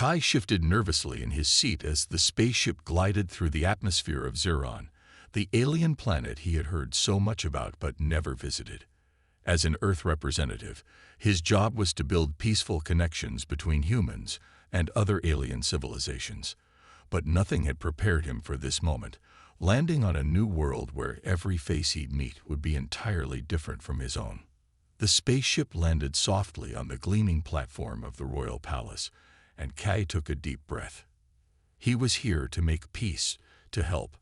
Kai shifted nervously in his seat as the spaceship glided through the atmosphere of Zeron, the alien planet he had heard so much about but never visited. As an Earth representative, his job was to build peaceful connections between humans and other alien civilizations. But nothing had prepared him for this moment, landing on a new world where every face he'd meet would be entirely different from his own. The spaceship landed softly on the gleaming platform of the royal palace, and Kai took a deep breath. He was here to make peace, to help,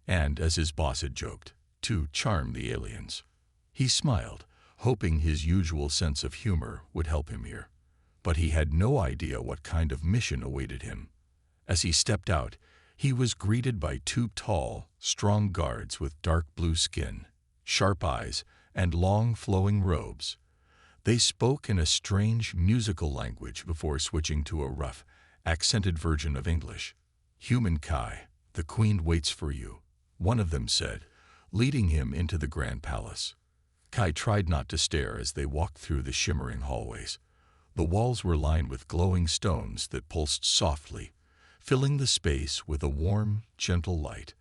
and, as his boss had joked, to charm the aliens. He smiled, hoping his usual sense of humor would help him here. But he had no idea what kind of mission awaited him. As he stepped out, he was greeted by two tall, strong guards with dark blue skin, sharp eyes, and long flowing robes. They spoke in a strange musical language before switching to a rough, accented version of English. "Human Kai, the Queen waits for you," one of them said, leading him into the grand palace. Kai tried not to stare as they walked through the shimmering hallways. The walls were lined with glowing stones that pulsed softly, filling the space with a warm, gentle light.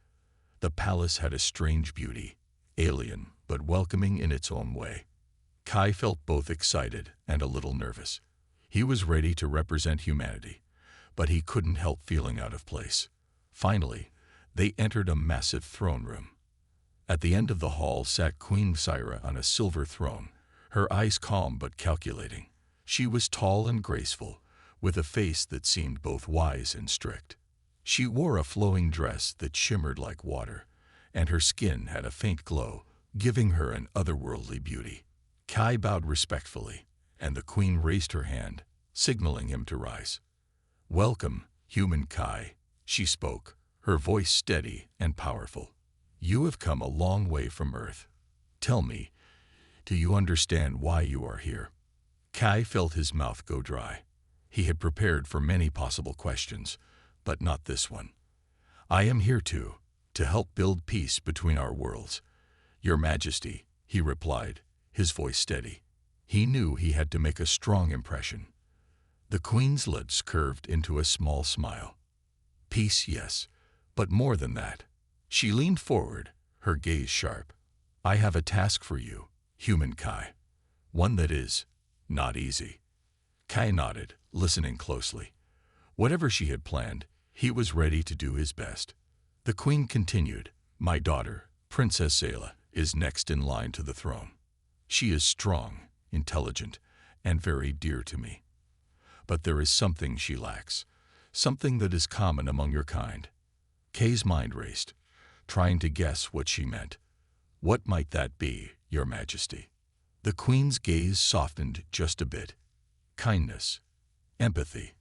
The palace had a strange beauty, alien but welcoming in its own way. Kai felt both excited and a little nervous. He was ready to represent humanity, but he couldn't help feeling out of place. Finally, they entered a massive throne room. At the end of the hall sat Queen Syra on a silver throne, her eyes calm but calculating. She was tall and graceful, with a face that seemed both wise and strict. She wore a flowing dress that shimmered like water, and her skin had a faint glow, giving her an otherworldly beauty. Kai bowed respectfully, and the queen raised her hand, signaling him to rise. "Welcome, human Kai," she spoke, her voice steady and powerful. "You have come a long way from Earth. Tell me, do you understand why you are here?" Kai felt his mouth go dry. He had prepared for many possible questions, but not this one. "I am here to help build peace between our worlds, Your Majesty," he replied, his voice steady. He knew he had to make a strong impression. The queen's lips curved into a small smile. "Peace, yes, but more than that." She leaned forward, her gaze sharp. "I have a task for you, human Kai. One that is not easy." Kai nodded, listening closely. Whatever she had planned, he was ready to do his best. The queen continued, "My daughter, Princess Zala, is next in line to the throne. She is strong, intelligent, and very dear to me. But there is something she lacks, something that is common among your kind." Kay's mind raced, trying to guess what she meant. "What might that be, Your Majesty?" The queen's gaze softened just a bit. "Kindness, empathy,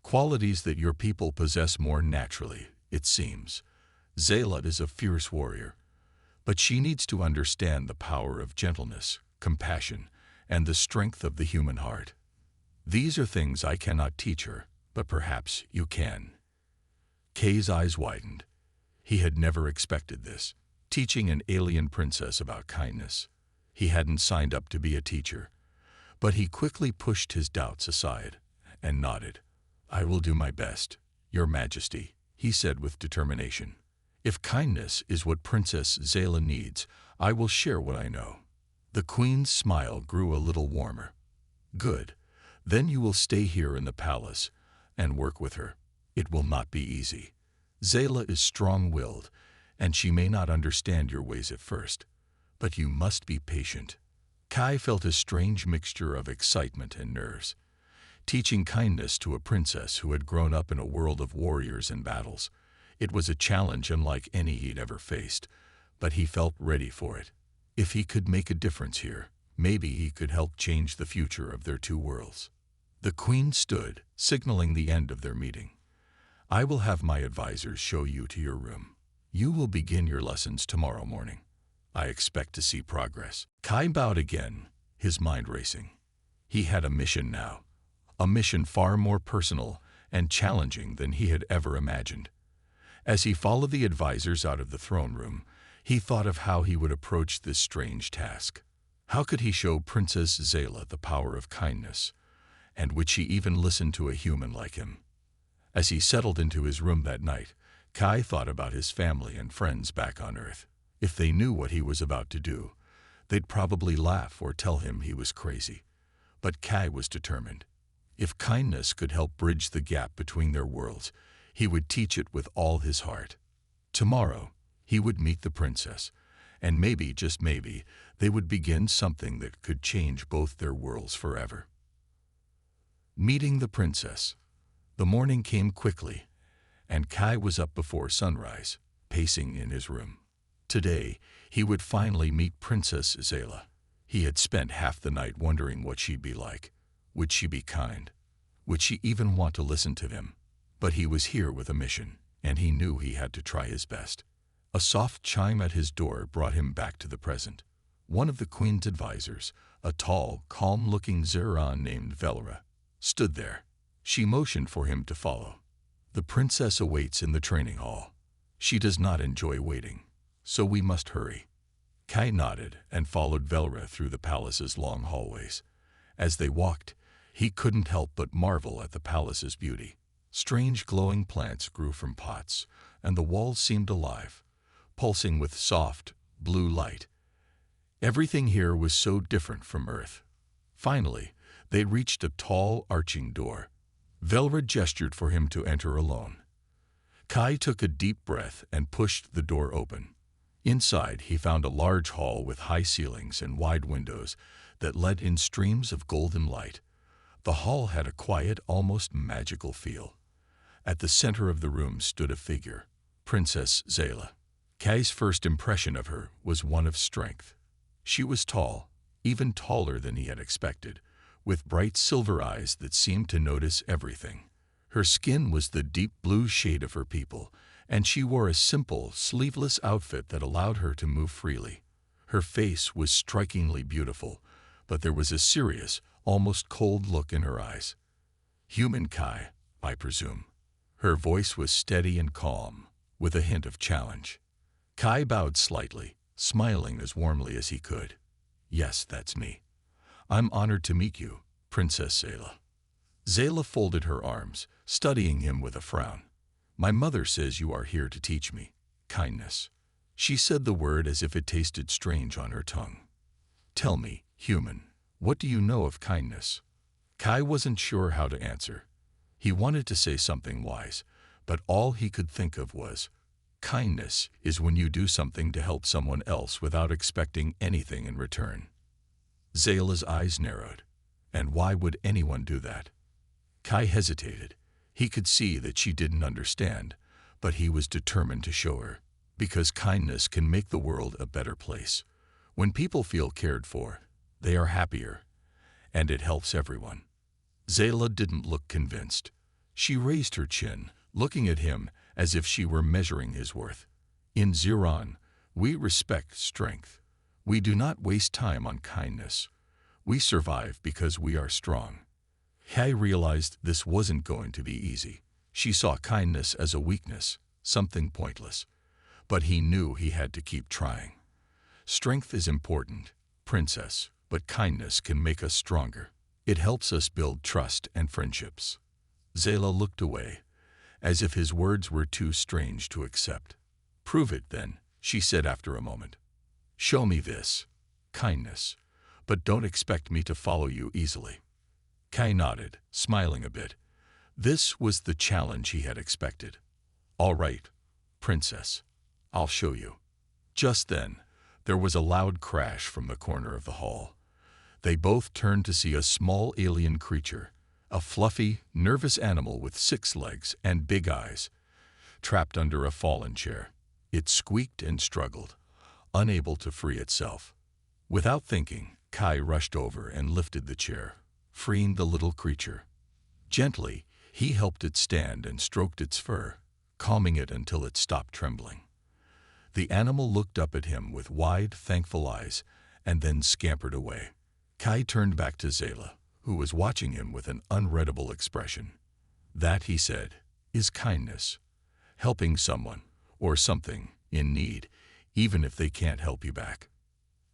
qualities that your people possess more naturally, it seems. Zala is a fierce warrior, but she needs to understand the power of gentleness, compassion, and the strength of the human heart. These are things I cannot teach her, but perhaps you can." Kay's eyes widened. He had never expected this, teaching an alien princess about kindness. He hadn't signed up to be a teacher, but he quickly pushed his doubts aside and nodded. "I will do my best, Your Majesty," he said with determination. "If kindness is what Princess Zala needs, I will share what I know." The queen's smile grew a little warmer. "Good. Then you will stay here in the palace and work with her. It will not be easy. Zala is strong-willed, and she may not understand your ways at first, but you must be patient." Kai felt a strange mixture of excitement and nerves. Teaching kindness to a princess who had grown up in a world of warriors and battles, it was a challenge unlike any he'd ever faced, but he felt ready for it. If he could make a difference here, maybe he could help change the future of their two worlds. The queen stood, signaling the end of their meeting. "I will have my advisors show you to your room. You will begin your lessons tomorrow morning. I expect to see progress." Kai bowed again, his mind racing. He had a mission now, a mission far more personal and challenging than he had ever imagined. As he followed the advisors out of the throne room, he thought of how he would approach this strange task. How could he show Princess Zala the power of kindness, and would she even listen to a human like him? As he settled into his room that night, Kai thought about his family and friends back on Earth. If they knew what he was about to do, they'd probably laugh or tell him he was crazy. But Kai was determined. If kindness could help bridge the gap between their worlds, he would teach it with all his heart. Tomorrow, he would meet the princess, and maybe, just maybe, they would begin something that could change both their worlds forever. Meeting the princess. The morning came quickly, and Kai was up before sunrise, pacing in his room. Today, he would finally meet Princess Zala. He had spent half the night wondering what she'd be like. Would she be kind? Would she even want to listen to him? But he was here with a mission, and he knew he had to try his best. A soft chime at his door brought him back to the present. One of the queen's advisors, a tall, calm-looking Zeron named Velra, stood there. She motioned for him to follow. The princess awaits in the training hall. She does not enjoy waiting, so we must hurry. Kai nodded and followed Velra through the palace's long hallways. As they walked, he couldn't help but marvel at the palace's beauty. Strange glowing plants grew from pots, and the walls seemed alive, pulsing with soft, blue light. Everything here was so different from Earth. Finally, they reached a tall, arching door. Velra gestured for him to enter alone. Kai took a deep breath and pushed the door open. Inside, he found a large hall with high ceilings and wide windows that let in streams of golden light. The hall had a quiet, almost magical feel. At the center of the room stood a figure, Princess Zala. Kai's first impression of her was one of strength. She was tall, even taller than he had expected, with bright silver eyes that seemed to notice everything. Her skin was the deep blue shade of her people, and she wore a simple, sleeveless outfit that allowed her to move freely. Her face was strikingly beautiful, but there was a serious, almost cold look in her eyes. Human Kai, I presume. Her voice was steady and calm, with a hint of challenge. Kai bowed slightly, smiling as warmly as he could. Yes, that's me. I'm honored to meet you, Princess Zala. Zala folded her arms, studying him with a frown. My mother says you are here to teach me kindness. She said the word as if it tasted strange on her tongue. Tell me, human, what do you know of kindness? Kai wasn't sure how to answer. He wanted to say something wise, but all he could think of was, kindness is when you do something to help someone else without expecting anything in return. Zala's eyes narrowed. And why would anyone do that? Kai hesitated. He could see that she didn't understand, but he was determined to show her. Because kindness can make the world a better place. When people feel cared for, they are happier, and it helps everyone. Zala didn't look convinced. She raised her chin, looking at him as if she were measuring his worth. In Zeron, we respect strength. We do not waste time on kindness. We survive because we are strong. Kai realized this wasn't going to be easy. She saw kindness as a weakness, something pointless. But he knew he had to keep trying. Strength is important, princess, but kindness can make us stronger. It helps us build trust and friendships. Zala looked away, as if his words were too strange to accept. Prove it then, she said after a moment. Show me this, kindness, but don't expect me to follow you easily. Kai nodded, smiling a bit. This was the challenge he had expected. All right, princess, I'll show you. Just then, there was a loud crash from the corner of the hall. They both turned to see a small alien creature, a fluffy, nervous animal with 6 legs and big eyes, trapped under a fallen chair. It squeaked and struggled, unable to free itself. Without thinking, Kai rushed over and lifted the chair, freeing the little creature. Gently, he helped it stand and stroked its fur, calming it until it stopped trembling. The animal looked up at him with wide, thankful eyes and then scampered away. Kai turned back to Zala, who was watching him with an unreadable expression. That, he said, is kindness. Helping someone, or something, in need, even if they can't help you back.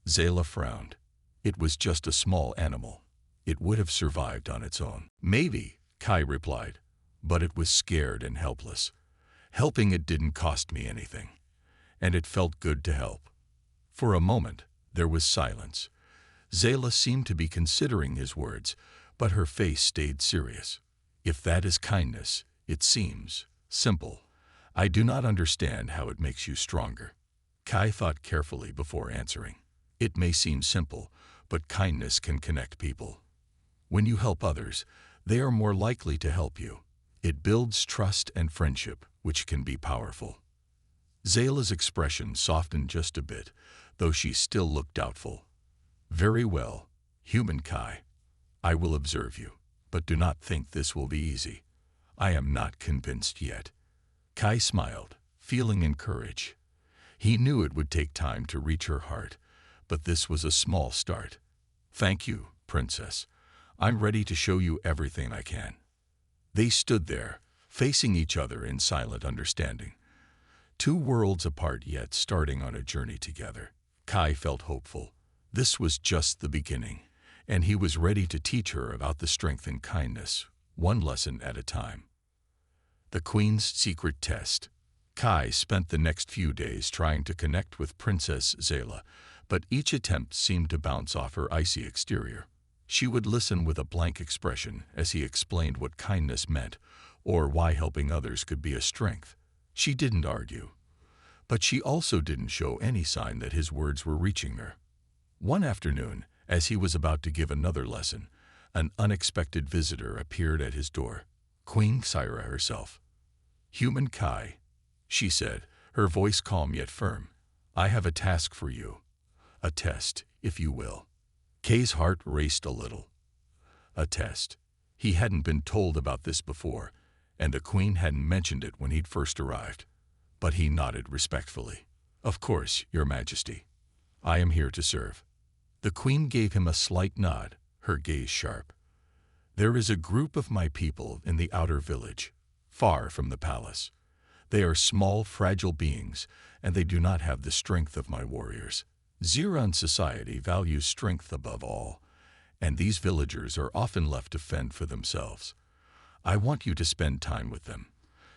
Zala frowned. It was just a small animal. It would have survived on its own. Maybe, Kai replied, but it was scared and helpless. Helping it didn't cost me anything, and it felt good to help. For a moment, there was silence. Zala seemed to be considering his words, but her face stayed serious. If that is kindness, it seems simple. I do not understand how it makes you stronger. Kai thought carefully before answering. It may seem simple, but kindness can connect people. When you help others, they are more likely to help you. It builds trust and friendship, which can be powerful. Zala's expression softened just a bit, though she still looked doubtful. Very well, human Kai. I will observe you, but do not think this will be easy. I am not convinced yet. Kai smiled, feeling encouraged. He knew it would take time to reach her heart, but this was a small start. Thank you, Princess. I'm ready to show you everything I can. They stood there, facing each other in silent understanding. Two worlds apart yet starting on a journey together. Kai felt hopeful. This was just the beginning, and he was ready to teach her about the strength and kindness, one lesson at a time. The Queen's Secret Test. Kai spent the next few days trying to connect with Princess Zala, but each attempt seemed to bounce off her icy exterior. She would listen with a blank expression as he explained what kindness meant, or why helping others could be a strength. She didn't argue, but she also didn't show any sign that his words were reaching her. One afternoon, as he was about to give another lesson, an unexpected visitor appeared at his door. Queen Syra herself. Human Kai, she said, her voice calm yet firm. I have a task for you. A test, if you will. Kai's heart raced a little. A test. He hadn't been told about this before, and the Queen hadn't mentioned it when he'd first arrived. But he nodded respectfully. Of course, Your Majesty. I am here to serve. The Queen gave him a slight nod, her gaze sharp. There is a group of my people in the outer village, far from the palace. They are small, fragile beings, and they do not have the strength of my warriors. Zeron society values strength above all, and these villagers are often left to fend for themselves. I want you to spend time with them,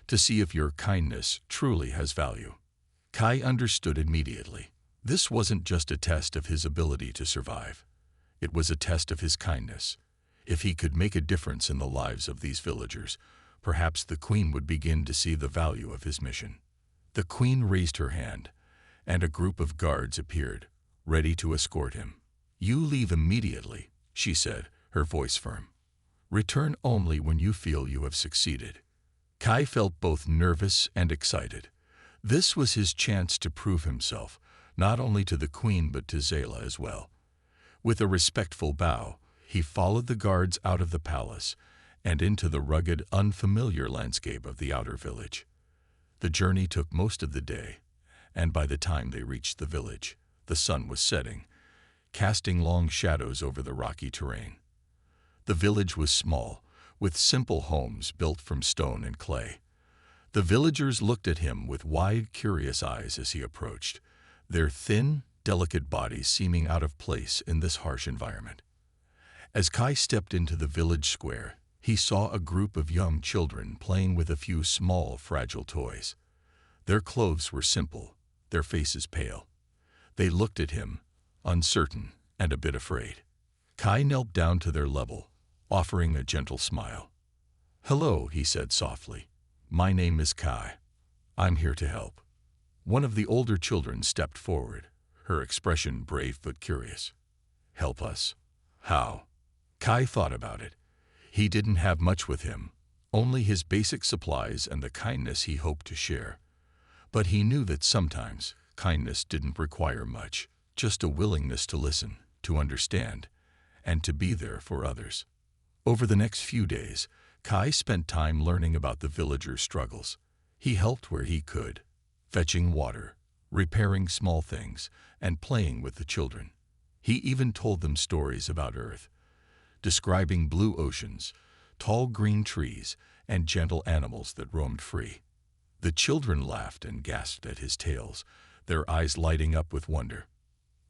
to see if your kindness truly has value. Kai understood immediately. This wasn't just a test of his ability to survive. It was a test of his kindness. If he could make a difference in the lives of these villagers, perhaps the Queen would begin to see the value of his mission. The Queen raised her hand, and a group of guards appeared, ready to escort him. You leave immediately, she said, her voice firm. Return only when you feel you have succeeded. Kai felt both nervous and excited. This was his chance to prove himself, not only to the Queen but to Zala as well. With a respectful bow, he followed the guards out of the palace and into the rugged, unfamiliar landscape of the outer village. The journey took most of the day, and by the time they reached the village, the sun was setting, casting long shadows over the rocky terrain. The village was small, with simple homes built from stone and clay. The villagers looked at him with wide, curious eyes as he approached, their thin, delicate bodies seeming out of place in this harsh environment. As Kai stepped into the village square, he saw a group of young children playing with a few small, fragile toys. Their clothes were simple, their faces pale. They looked at him, uncertain and a bit afraid. Kai knelt down to their level, offering a gentle smile. "Hello," he said softly. "My name is Kai. I'm here to help." One of the older children stepped forward, her expression brave but curious. "Help us? How?" Kai thought about it. He didn't have much with him, only his basic supplies and the kindness he hoped to share. But he knew that sometimes kindness didn't require much, just a willingness to listen, to understand, and to be there for others. Over the next few days, Kai spent time learning about the villagers' struggles. He helped where he could, fetching water, repairing small things, and playing with the children. He even told them stories about Earth, describing blue oceans, tall green trees, and gentle animals that roamed free. The children laughed and gasped at his tales, their eyes lighting up with wonder.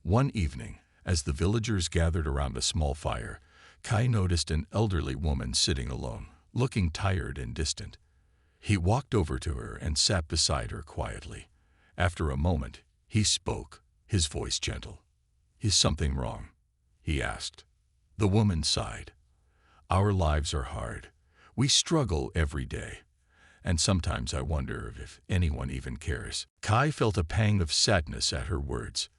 One evening, as the villagers gathered around a small fire, Kai noticed an elderly woman sitting alone, looking tired and distant. He walked over to her and sat beside her quietly. After a moment, he spoke, his voice gentle. "Is something wrong?" he asked. The woman sighed. "Our lives are hard. We struggle every day. And sometimes I wonder if anyone even cares." Kai felt a pang of sadness at her words.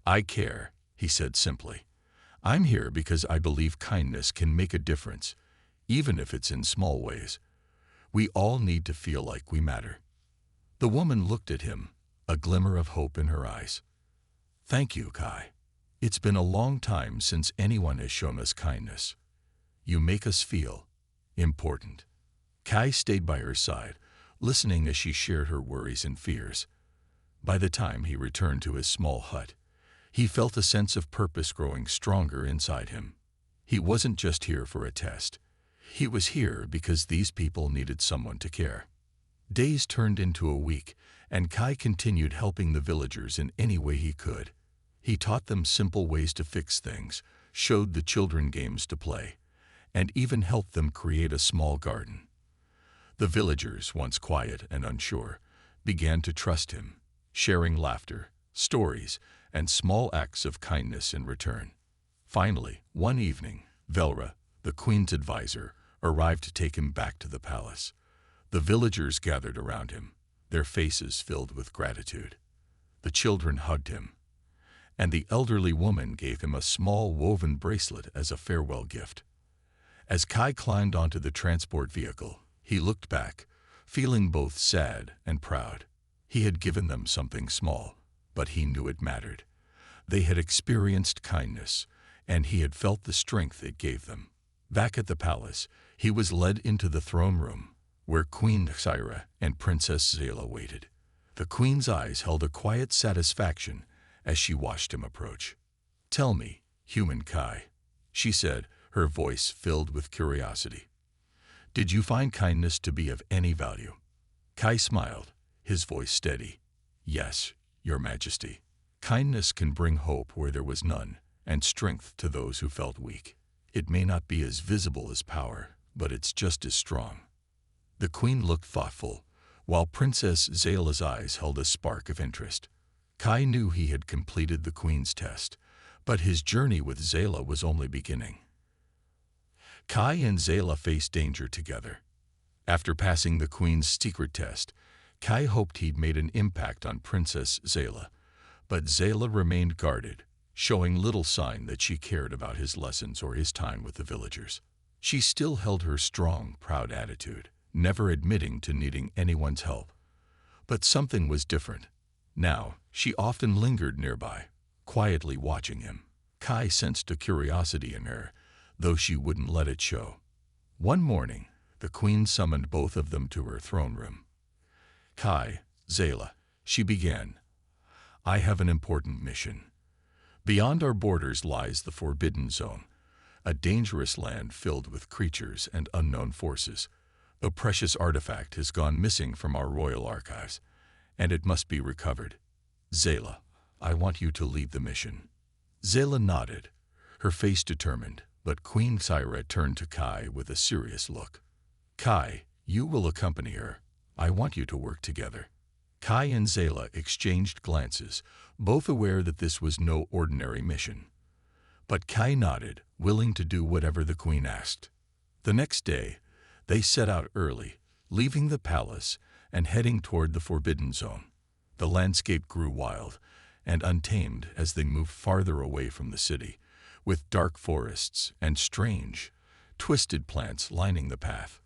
"I care," he said simply. "I'm here because I believe kindness can make a difference, even if it's in small ways. We all need to feel like we matter." The woman looked at him, a glimmer of hope in her eyes. "Thank you, Kai. It's been a long time since anyone has shown us kindness. You make us feel important." Kai stayed by her side, listening as she shared her worries and fears. By the time he returned to his small hut, he felt a sense of purpose growing stronger inside him. He wasn't just here for a test. He was here because these people needed someone to care. Days turned into a week, and Kai continued helping the villagers in any way he could. He taught them simple ways to fix things, showed the children games to play, and even helped them create a small garden. The villagers, once quiet and unsure, began to trust him, sharing laughter, stories, and small acts of kindness in return. Finally, one evening, Velra, the queen's advisor, arrived to take him back to the palace. The villagers gathered around him, their faces filled with gratitude. The children hugged him, and the elderly woman gave him a small woven bracelet as a farewell gift. As Kai climbed onto the transport vehicle, he looked back, feeling both sad and proud. He had given them something small, but he knew it mattered. They had experienced kindness, and he had felt the strength it gave them. Back at the palace, he was led into the throne room, where Queen Syra and Princess Zala waited. The queen's eyes held a quiet satisfaction as she watched him approach. "Tell me, human Kai," she said, her voice filled with curiosity. "Did you find kindness to be of any value?" Kai smiled, his voice steady. "Yes, Your Majesty. Kindness can bring hope where there was none, and strength to those who felt weak. It may not be as visible as power, but it's just as strong." The queen looked thoughtful, while Princess Zala's eyes held a spark of interest. Kai knew he had completed the queen's test, but his journey with Zala was only beginning. Kai and Zala faced danger together. After passing the queen's secret test, Kai hoped he'd made an impact on Princess Zala, but Zala remained guarded, showing little sign that she cared about his lessons or his time with the villagers. She still held her strong, proud attitude, never admitting to needing anyone's help. But something was different. Now, she often lingered nearby, quietly watching him. Kai sensed a curiosity in her, though she wouldn't let it show. One morning, the queen summoned both of them to her throne room. "Kai, Zala," she began, "I have an important mission. Beyond our borders lies the Forbidden Zone, a dangerous land filled with creatures and unknown forces. A precious artifact has gone missing from our royal archives, and it must be recovered. Zala, I want you to lead the mission." Zala nodded, her face determined, but Queen Syra turned to Kai with a serious look. "Kai, you will accompany her. I want you to work together." Kai and Zala exchanged glances, both aware that this was no ordinary mission. But Kai nodded, willing to do whatever the queen asked. The next day, they set out early, leaving the palace and heading toward the Forbidden Zone. The landscape grew wild and untamed as they moved farther away from the city, with dark forests and strange, twisted plants lining the path.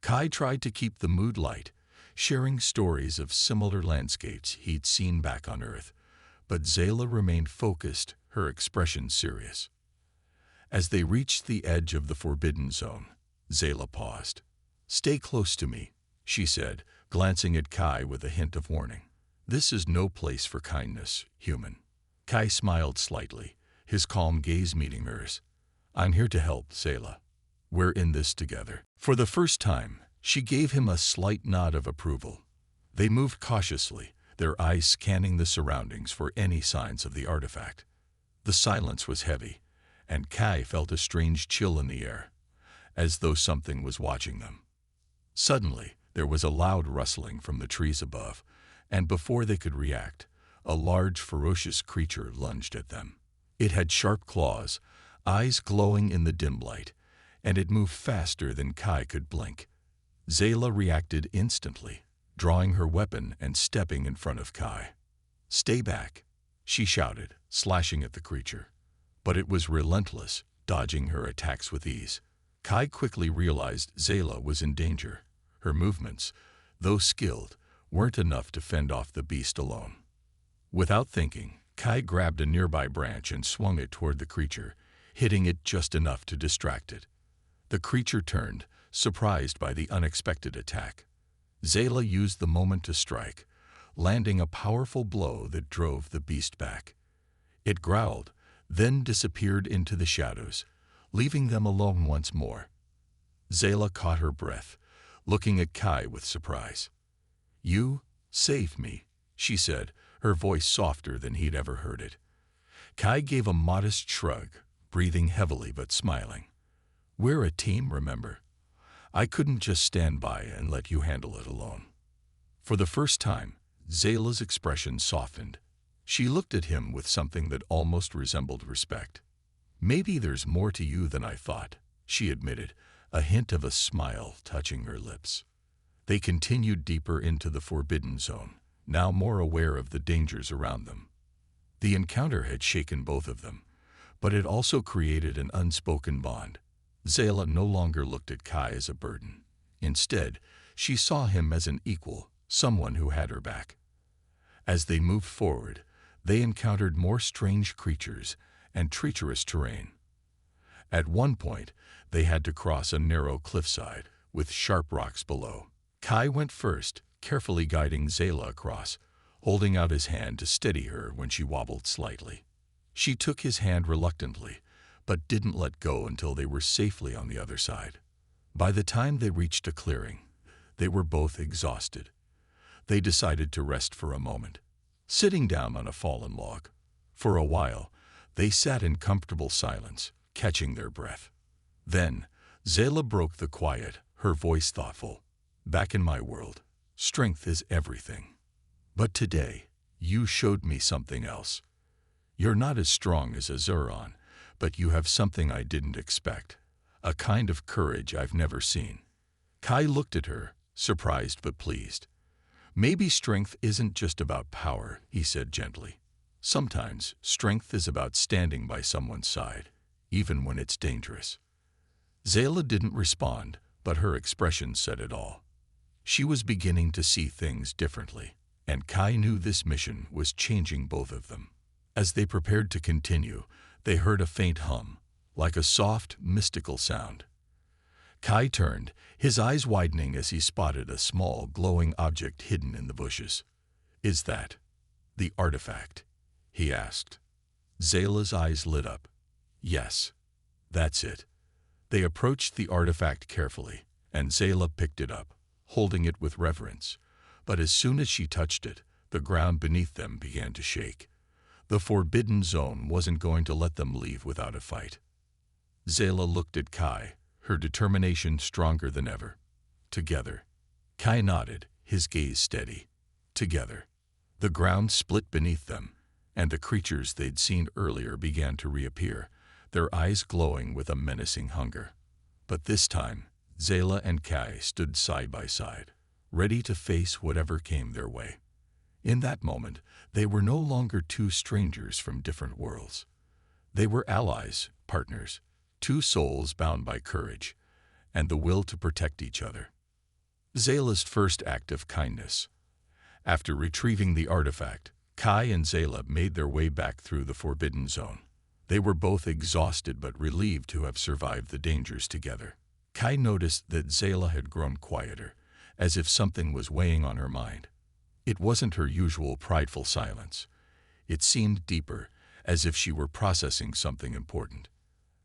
Kai tried to keep the mood light, sharing stories of similar landscapes he'd seen back on Earth, but Zala remained focused, her expression serious. As they reached the edge of the Forbidden Zone, Zala paused. "Stay close to me," she said, glancing at Kai with a hint of warning. "This is no place for kindness, human." Kai smiled slightly, his calm gaze meeting hers. "I'm here to help, Zala. We're in this together." For the first time, she gave him a slight nod of approval. They moved cautiously, their eyes scanning the surroundings for any signs of the artifact. The silence was heavy, and Kai felt a strange chill in the air. as though something was watching them. Suddenly, there was a loud rustling from the trees above, and before they could react, a large, ferocious creature lunged at them. It had sharp claws, eyes glowing in the dim light, and it moved faster than Kai could blink. Zala reacted instantly, drawing her weapon and stepping in front of Kai. "Stay back," she shouted, slashing at the creature. But it was relentless, dodging her attacks with ease. Kai quickly realized Zala was in danger. Her movements, though skilled, weren't enough to fend off the beast alone. Without thinking, Kai grabbed a nearby branch and swung it toward the creature, hitting it just enough to distract it. The creature turned, surprised by the unexpected attack. Zala used the moment to strike, landing a powerful blow that drove the beast back. It growled, then disappeared into the shadows, leaving them alone once more. Zala caught her breath, looking at Kai with surprise. "You saved me," she said, her voice softer than he'd ever heard it. Kai gave a modest shrug, breathing heavily but smiling. "We're a team, remember? I couldn't just stand by and let you handle it alone." For the first time, Zala's expression softened. She looked at him with something that almost resembled respect. "Maybe there's more to you than I thought," she admitted, a hint of a smile touching her lips. They continued deeper into the forbidden zone, now more aware of the dangers around them. The encounter had shaken both of them, but it also created an unspoken bond. Zala no longer looked at Kai as a burden. Instead, she saw him as an equal, someone who had her back. As they moved forward, they encountered more strange creatures and treacherous terrain. At one point, they had to cross a narrow cliffside with sharp rocks below. Kai went first, carefully guiding Zala across, holding out his hand to steady her when she wobbled slightly. She took his hand reluctantly, but didn't let go until they were safely on the other side. By the time they reached a clearing, they were both exhausted. They decided to rest for a moment, sitting down on a fallen log. For a while, they sat in comfortable silence, catching their breath. Then, Zala broke the quiet, her voice thoughtful. "Back in my world, strength is everything. But today, you showed me something else. You're not as strong as a Zeron, but you have something I didn't expect, a kind of courage I've never seen." Kai looked at her, surprised but pleased. "Maybe strength isn't just about power," he said gently. "Sometimes strength is about standing by someone's side, even when it's dangerous." Zala didn't respond, but her expression said it all. She was beginning to see things differently, and Kai knew this mission was changing both of them. As they prepared to continue, they heard a faint hum, like a soft, mystical sound. Kai turned, his eyes widening as he spotted a small, glowing object hidden in the bushes. "Is that the artifact?" he asked. Zala's eyes lit up. "Yes, that's it." They approached the artifact carefully, and Zala picked it up, holding it with reverence. But as soon as she touched it, the ground beneath them began to shake. The forbidden zone wasn't going to let them leave without a fight. Zala looked at Kai, her determination stronger than ever. "Together." Kai nodded, his gaze steady. "Together." The ground split beneath them, and the creatures they'd seen earlier began to reappear, their eyes glowing with a menacing hunger. But this time, Zala and Kai stood side by side, ready to face whatever came their way. In that moment, they were no longer two strangers from different worlds. They were allies, partners, two souls bound by courage and the will to protect each other. Zala's first act of kindness. After retrieving the artifact, Kai and Zala made their way back through the forbidden zone. They were both exhausted but relieved to have survived the dangers together. Kai noticed that Zala had grown quieter, as if something was weighing on her mind. It wasn't her usual prideful silence. It seemed deeper, as if she were processing something important.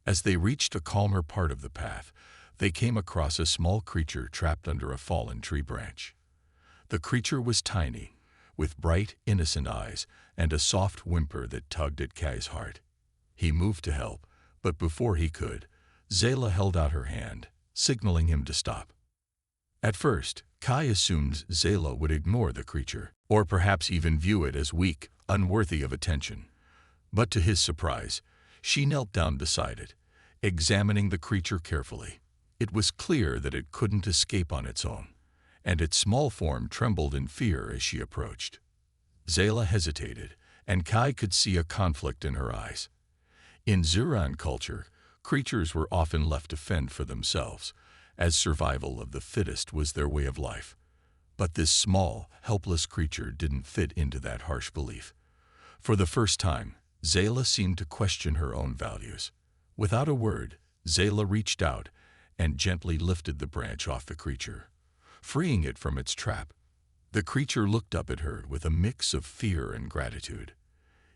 As they reached a calmer part of the path, they came across a small creature trapped under a fallen tree branch. The creature was tiny, with bright, innocent eyes and a soft whimper that tugged at Kai's heart. He moved to help, but before he could, Zala held out her hand, signaling him to stop. At first, Kai assumed Zala would ignore the creature, or perhaps even view it as weak, unworthy of attention. But to his surprise, she knelt down beside it, examining the creature carefully. It was clear that it couldn't escape on its own, and its small form trembled in fear as she approached. Zala hesitated, and Kai could see a conflict in her eyes. In Zeron culture, creatures were often left to fend for themselves, as survival of the fittest was their way of life. But this small, helpless creature didn't fit into that harsh belief. For the first time, Zala seemed to question her own values. Without a word, Zala reached out and gently lifted the branch off the creature, freeing it from its trap. The creature looked up at her with a mix of fear and gratitude,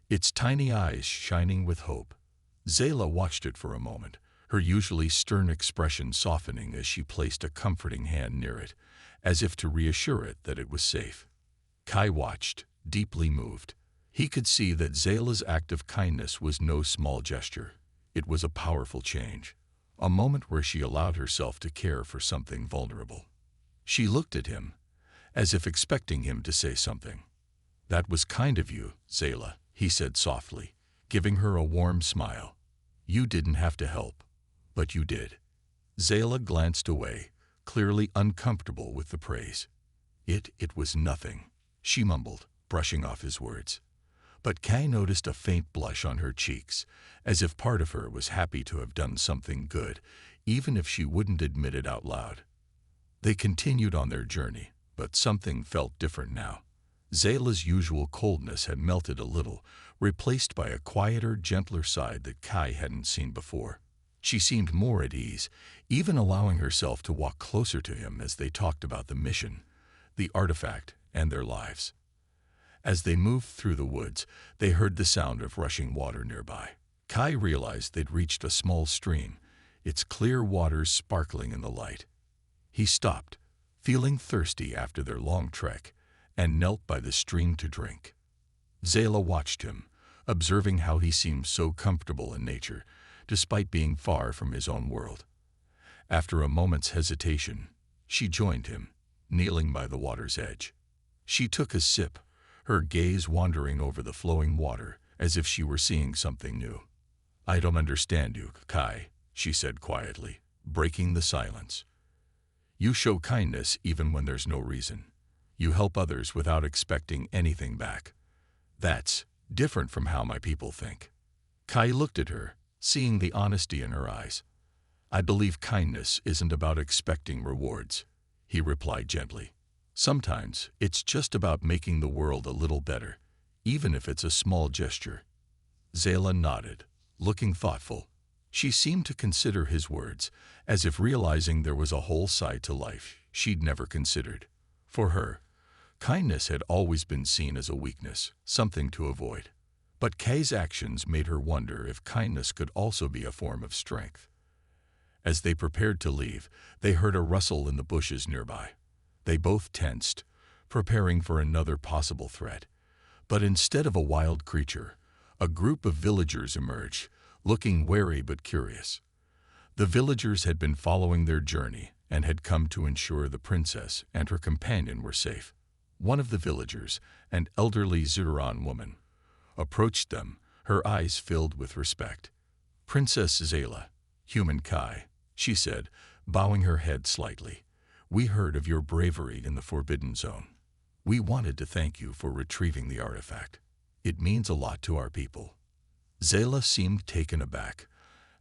its tiny eyes shining with hope. Zala watched it for a moment, her usually stern expression softening as she placed a comforting hand near it, as if to reassure it that it was safe. Kai watched, deeply moved. He could see that Zala's act of kindness was no small gesture. It was a powerful change, a moment where she allowed herself to care for something vulnerable. She looked at him, as if expecting him to say something. "That was kind of you, Zala," he said softly, giving her a warm smile. "You didn't have to help, but you did." Zala glanced away, clearly uncomfortable with the praise. It was nothing," she mumbled, brushing off his words. But Kai noticed a faint blush on her cheeks, as if part of her was happy to have done something good, even if she wouldn't admit it out loud. They continued on their journey, but something felt different now. Zala's usual coldness had melted a little, replaced by a quieter, gentler side that Kai hadn't seen before. She seemed more at ease, even allowing herself to walk closer to him as they talked about the mission, the artifact, and their lives. As they moved through the woods, they heard the sound of rushing water nearby. Kai realized they'd reached a small stream, its clear waters sparkling in the light. He stopped, feeling thirsty after their long trek, and knelt by the stream to drink. Zala watched him, observing how he seemed so comfortable in nature, despite being far from his own world. After a moment's hesitation, she joined him, kneeling by the water's edge. She took a sip, her gaze wandering over the flowing water, as if she were seeing something new. "I don't understand you, Kai," she said quietly, breaking the silence. "You show kindness even when there's no reason. You help others without expecting anything back. That's different from how my people think." Kai looked at her, seeing the honesty in her eyes. "I believe kindness isn't about expecting rewards," he replied gently. "Sometimes it's just about making the world a little better, even if it's a small gesture." Zala nodded, looking thoughtful. She seemed to consider his words, as if realizing there was a whole side to life she'd never considered. For her, kindness had always been seen as a weakness, something to avoid. But Kai's actions made her wonder if kindness could also be a form of strength. As they prepared to leave, they heard a rustle in the bushes nearby. They both tensed, preparing for another possible threat. But instead of a wild creature, a group of villagers emerged, looking wary but curious. The villagers had been following their journey and had come to ensure the princess and her companion were safe. One of the villagers, an elderly Zeron woman, approached them, her eyes filled with respect. "Princess Zala, human Kai," she said, bowing her head slightly. "We heard of your bravery in the Forbidden Zone. We wanted to thank you for retrieving the artifact. It means a lot to our people." Zala seemed taken aback,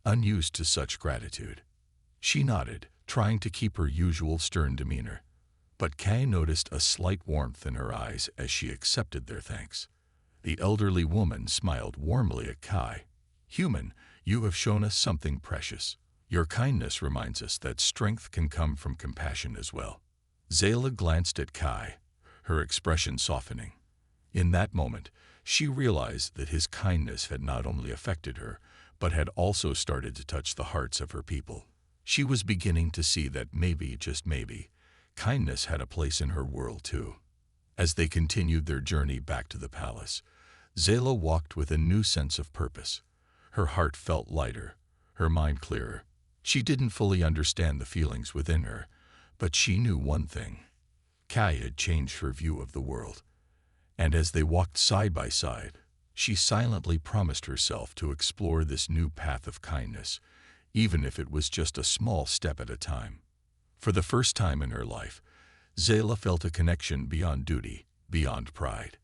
unused to such gratitude. She nodded, trying to keep her usual stern demeanor. But Kai noticed a slight warmth in her eyes as she accepted their thanks. The elderly woman smiled warmly at Kai. "Human, you have shown us something precious. Your kindness reminds us that strength can come from compassion as well." Zala glanced at Kai, her expression softening. In that moment, she realized that his kindness had not only affected her, but had also started to touch the hearts of her people. She was beginning to see that maybe, just maybe, kindness had a place in her world too. As they continued their journey back to the palace, Zala walked with a new sense of purpose. Her heart felt lighter, her mind clearer. She didn't fully understand the feelings within her, but she knew one thing. Kai had changed her view of the world. And as they walked side by side, she silently promised herself to explore this new path of kindness, even if it was just a small step at a time. For the first time in her life, Zala felt a connection beyond duty, beyond pride.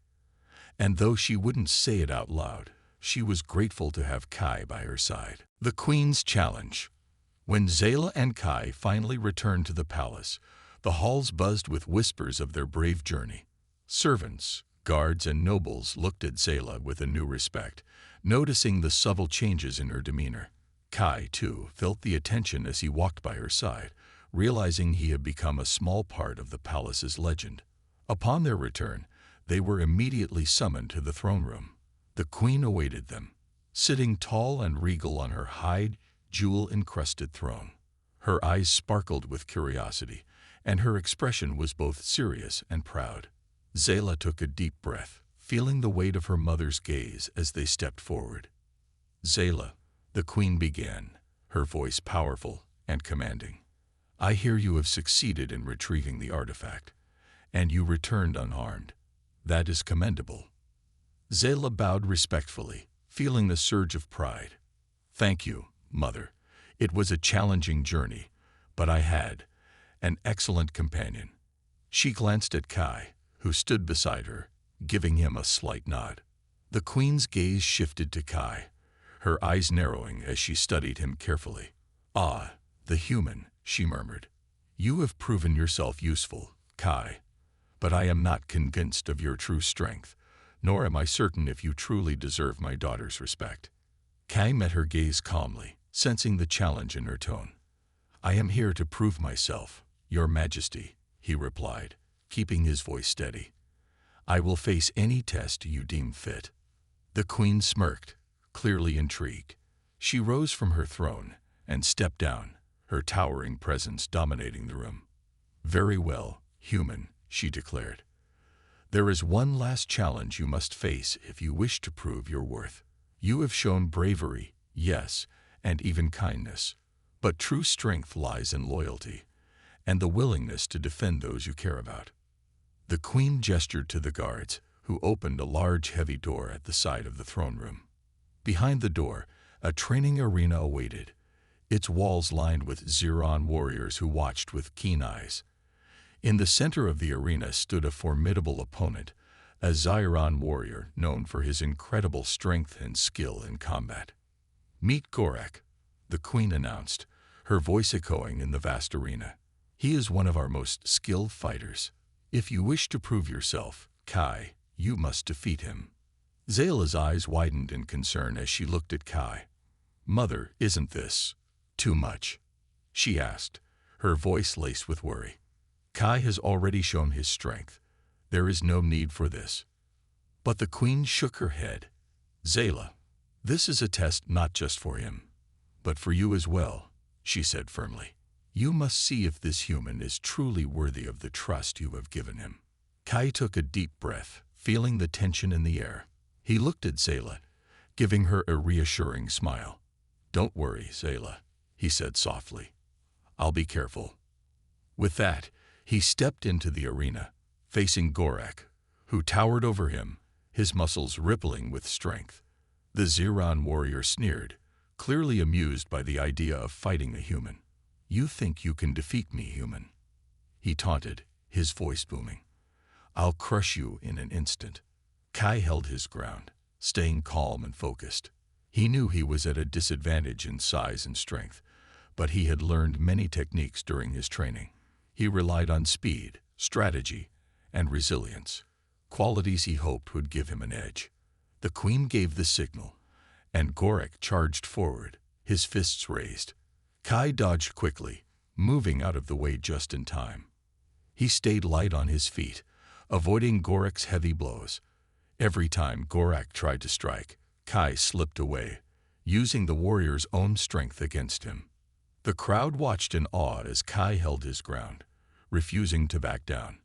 And though she wouldn't say it out loud, she was grateful to have Kai by her side. The Queen's Challenge. When Zala and Kai finally returned to the palace, the halls buzzed with whispers of their brave journey. Servants, guards, and nobles looked at Zala with a new respect, noticing the subtle changes in her demeanor. Kai, too, felt the attention as he walked by her side, realizing he had become a small part of the palace's legend. Upon their return, they were immediately summoned to the throne room. The queen awaited them, sitting tall and regal on her high, jewel-encrusted throne. Her eyes sparkled with curiosity, and her expression was both serious and proud. Zala took a deep breath, feeling the weight of her mother's gaze as they stepped forward. "Zala," the queen began, her voice powerful and commanding. "I hear you have succeeded in retrieving the artifact, and you returned unharmed. That is commendable." Zala bowed respectfully, feeling the surge of pride. "Thank you, Mother. It was a challenging journey, but I had an excellent companion." She glanced at Kai, who stood beside her, giving him a slight nod. The queen's gaze shifted to Kai, her eyes narrowing as she studied him carefully. "Ah, the human," she murmured. "You have proven yourself useful, Kai, but I am not convinced of your true strength, nor am I certain if you truly deserve my daughter's respect." Kai met her gaze calmly, sensing the challenge in her tone. "I am here to prove myself, Your Majesty," he replied, keeping his voice steady. "I will face any test you deem fit." The queen smirked, clearly intrigued. She rose from her throne and stepped down, her towering presence dominating the room. "Very well, human," she declared. "There is one last challenge you must face if you wish to prove your worth. You have shown bravery, yes, and even kindness, but true strength lies in loyalty and the willingness to defend those you care about." The queen gestured to the guards, who opened a large, heavy door at the side of the throne room. Behind the door, a training arena awaited, its walls lined with Zeron warriors who watched with keen eyes. In the center of the arena stood a formidable opponent, a Zeron warrior known for his incredible strength and skill in combat. "Meet Gorak," the queen announced, her voice echoing in the vast arena. "He is one of our most skilled fighters. If you wish to prove yourself, Kai, you must defeat him." Zala's eyes widened in concern as she looked at Kai. "Mother, isn't this too much?" she asked, her voice laced with worry. "Kai has already shown his strength. There is no need for this." But the queen shook her head. "Zala, this is a test not just for him, but for you as well," she said firmly. "You must see if this human is truly worthy of the trust you have given him." Kai took a deep breath, feeling the tension in the air. He looked at Zala, giving her a reassuring smile. "Don't worry, Zala," he said softly. "I'll be careful." With that, he stepped into the arena, facing Gorak, who towered over him, his muscles rippling with strength. The Zeron warrior sneered, clearly amused by the idea of fighting a human. "You think you can defeat me, human?" he taunted, his voice booming. "I'll crush you in an instant." Kai held his ground, staying calm and focused. He knew he was at a disadvantage in size and strength, but he had learned many techniques during his training. He relied on speed, strategy, and resilience, qualities he hoped would give him an edge. The queen gave the signal, and Gorak charged forward, his fists raised. Kai dodged quickly, moving out of the way just in time. He stayed light on his feet, avoiding Gorak's heavy blows. Every time Gorak tried to strike, Kai slipped away, using the warrior's own strength against him. The crowd watched in awe as Kai held his ground, refusing to back down.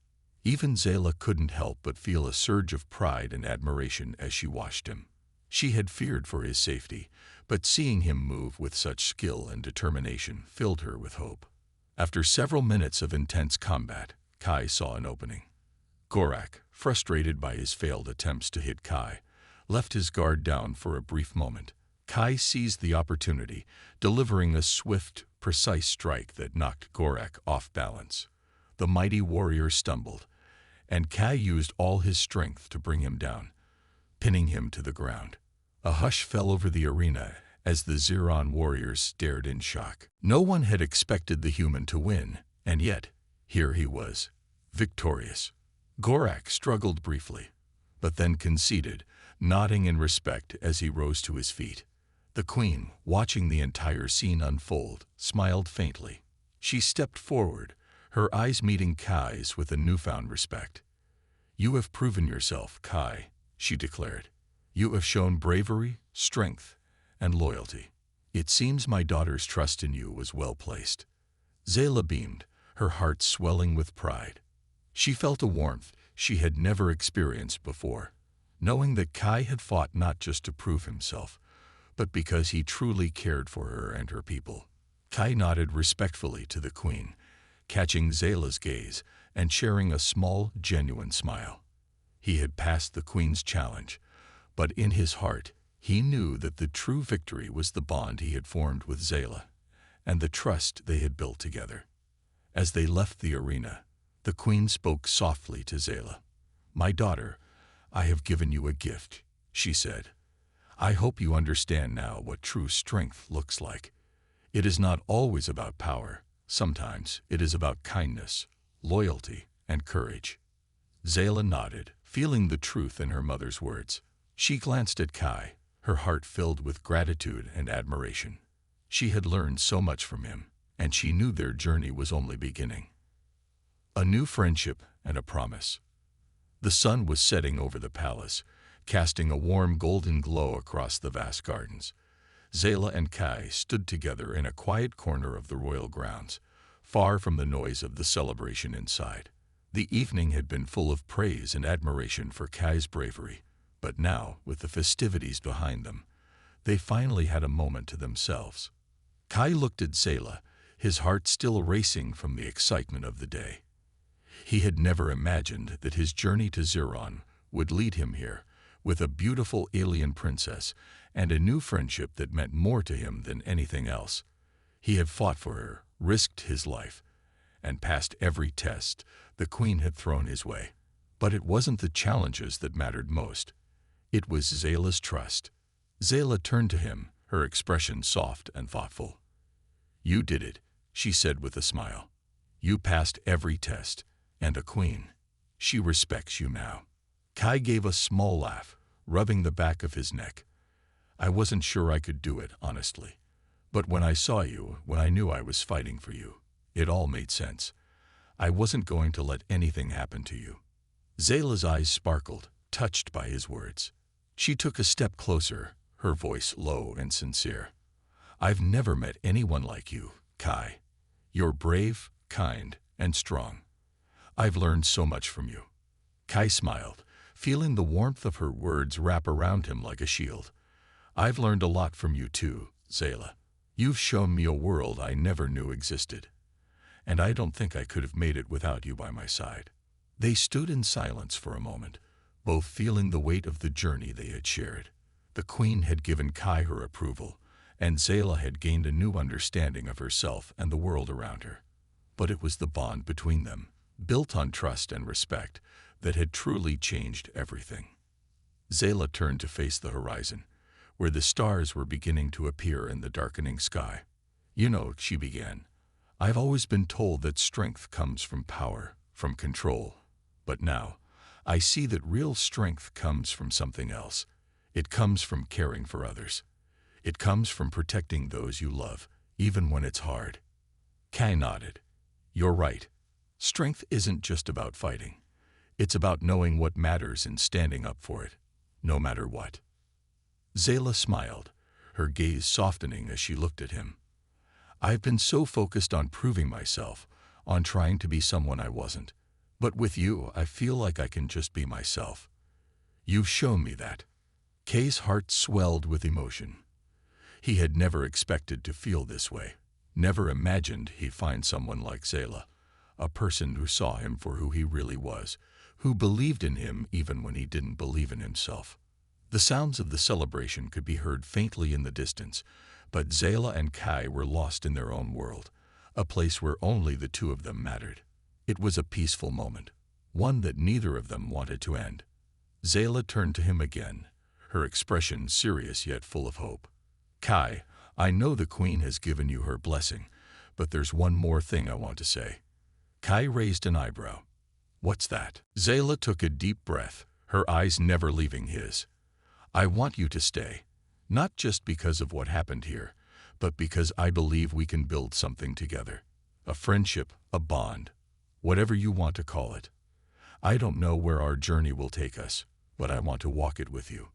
Even Zala couldn't help but feel a surge of pride and admiration as she watched him. She had feared for his safety, but seeing him move with such skill and determination filled her with hope. After several minutes of intense combat, Kai saw an opening. Gorak, frustrated by his failed attempts to hit Kai, left his guard down for a brief moment. Kai seized the opportunity, delivering a swift, precise strike that knocked Gorak off balance. The mighty warrior stumbled, and Kai used all his strength to bring him down, pinning him to the ground. A hush fell over the arena as the Zeron warriors stared in shock. No one had expected the human to win, and yet, here he was, victorious. Gorak struggled briefly, but then conceded, nodding in respect as he rose to his feet. The queen, watching the entire scene unfold, smiled faintly. She stepped forward, her eyes meeting Kai's with a newfound respect. "You have proven yourself, Kai," she declared. "You have shown bravery, strength, and loyalty. It seems my daughter's trust in you was well placed." Zala beamed, her heart swelling with pride. She felt a warmth she had never experienced before, knowing that Kai had fought not just to prove himself, but because he truly cared for her and her people. Kai nodded respectfully to the queen, catching Zala's gaze and sharing a small, genuine smile. He had passed the queen's challenge, but in his heart, he knew that the true victory was the bond he had formed with Zala and the trust they had built together. As they left the arena, the queen spoke softly to Zala. "My daughter, I have given you a gift," she said. "I hope you understand now what true strength looks like. It is not always about power. Sometimes it is about kindness, loyalty, and courage." Zala nodded, feeling the truth in her mother's words. She glanced at Kai, her heart filled with gratitude and admiration. She had learned so much from him, and she knew their journey was only beginning. A new friendship and a promise. The sun was setting over the palace, casting a warm golden glow across the vast gardens. Zala and Kai stood together in a quiet corner of the royal grounds, far from the noise of the celebration inside. The evening had been full of praise and admiration for Kai's bravery, but now, with the festivities behind them, they finally had a moment to themselves. Kai looked at Zala, his heart still racing from the excitement of the day. He had never imagined that his journey to Zeron would lead him here, with a beautiful alien princess and a new friendship that meant more to him than anything else. He had fought for her, risked his life, and passed every test the queen had thrown his way. But it wasn't the challenges that mattered most. It was Zala's trust. Zala turned to him, her expression soft and thoughtful. "You did it," she said with a smile. "You passed every test, and a queen. She respects you now." Kai gave a small laugh, rubbing the back of his neck. "I wasn't sure I could do it, honestly. But when I saw you, when I knew I was fighting for you, it all made sense. I wasn't going to let anything happen to you." Zala's eyes sparkled, touched by his words. She took a step closer, her voice low and sincere. "I've never met anyone like you, Kai. You're brave, kind, and strong. I've learned so much from you." Kai smiled, feeling the warmth of her words wrap around him like a shield. "I've learned a lot from you too, Zala. You've shown me a world I never knew existed, and I don't think I could have made it without you by my side." They stood in silence for a moment, both feeling the weight of the journey they had shared. The queen had given Kai her approval, and Zala had gained a new understanding of herself and the world around her. But it was the bond between them, built on trust and respect, that had truly changed everything. Zala turned to face the horizon, where the stars were beginning to appear in the darkening sky. "You know," she began, "I've always been told that strength comes from power, from control. But now, I see that real strength comes from something else. It comes from caring for others. It comes from protecting those you love, even when it's hard." Kai nodded. "You're right. Strength isn't just about fighting. It's about knowing what matters and standing up for it, no matter what." Zala smiled, her gaze softening as she looked at him. "I've been so focused on proving myself, on trying to be someone I wasn't. But with you, I feel like I can just be myself. You've shown me that." Kay's heart swelled with emotion. He had never expected to feel this way, never imagined he'd find someone like Zala, a person who saw him for who he really was, who believed in him even when he didn't believe in himself. The sounds of the celebration could be heard faintly in the distance, but Zala and Kai were lost in their own world, a place where only the two of them mattered. It was a peaceful moment, one that neither of them wanted to end. Zala turned to him again, her expression serious yet full of hope. Kai, I know the Queen has given you her blessing, but there's one more thing I want to say. Kai raised an eyebrow. What's that? Zala took a deep breath, her eyes never leaving his. I want you to stay, not just because of what happened here, but because I believe we can build something together. A friendship, a bond, whatever you want to call it. I don't know where our journey will take us, but I want to walk it with you.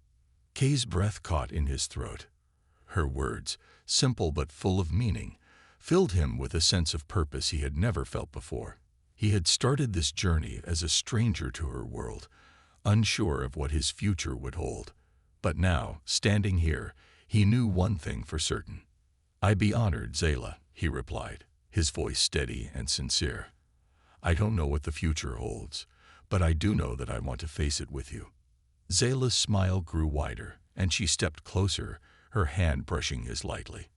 Kay's breath caught in his throat. Her words, simple but full of meaning, filled him with a sense of purpose he had never felt before. He had started this journey as a stranger to her world, unsure of what his future would hold. But now, standing here, he knew one thing for certain. I'd be honored, Zala, he replied, his voice steady and sincere. I don't know what the future holds, but I do know that I want to face it with you. Zala's smile grew wider, and she stepped closer, her hand brushing his lightly.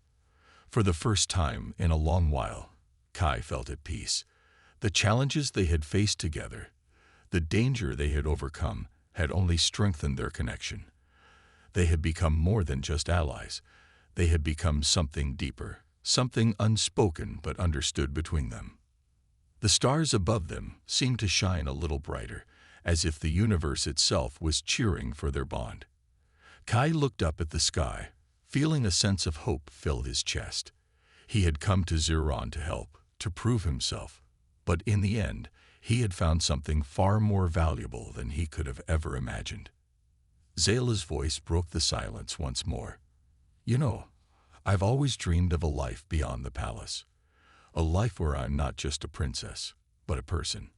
For the first time in a long while, Kai felt at peace. The challenges they had faced together, the danger they had overcome, had only strengthened their connection. They had become more than just allies. They had become something deeper, something unspoken but understood between them. The stars above them seemed to shine a little brighter, as if the universe itself was cheering for their bond. Kai looked up at the sky, feeling a sense of hope fill his chest. He had come to Zeron to help, to prove himself. But in the end, he had found something far more valuable than he could have ever imagined. Zala's voice broke the silence once more. You know, I've always dreamed of a life beyond the palace. A life where I'm not just a princess, but a person.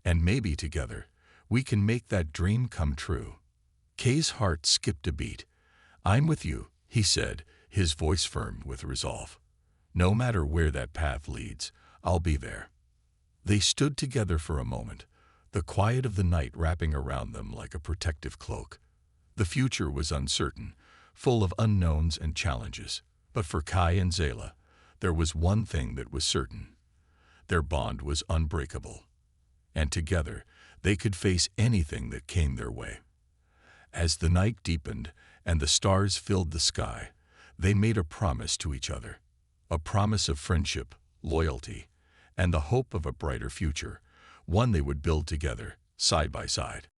And maybe together, we can make that dream come true. Kay's heart skipped a beat. I'm with you, he said, his voice firm with resolve. No matter where that path leads, I'll be there. They stood together for a moment, the quiet of the night wrapping around them like a protective cloak. The future was uncertain, full of unknowns and challenges, but for Kai and Zala, there was one thing that was certain. Their bond was unbreakable, and together they could face anything that came their way. As the night deepened and the stars filled the sky, they made a promise to each other, a promise of friendship, loyalty, and the hope of a brighter future, one they would build together, side by side.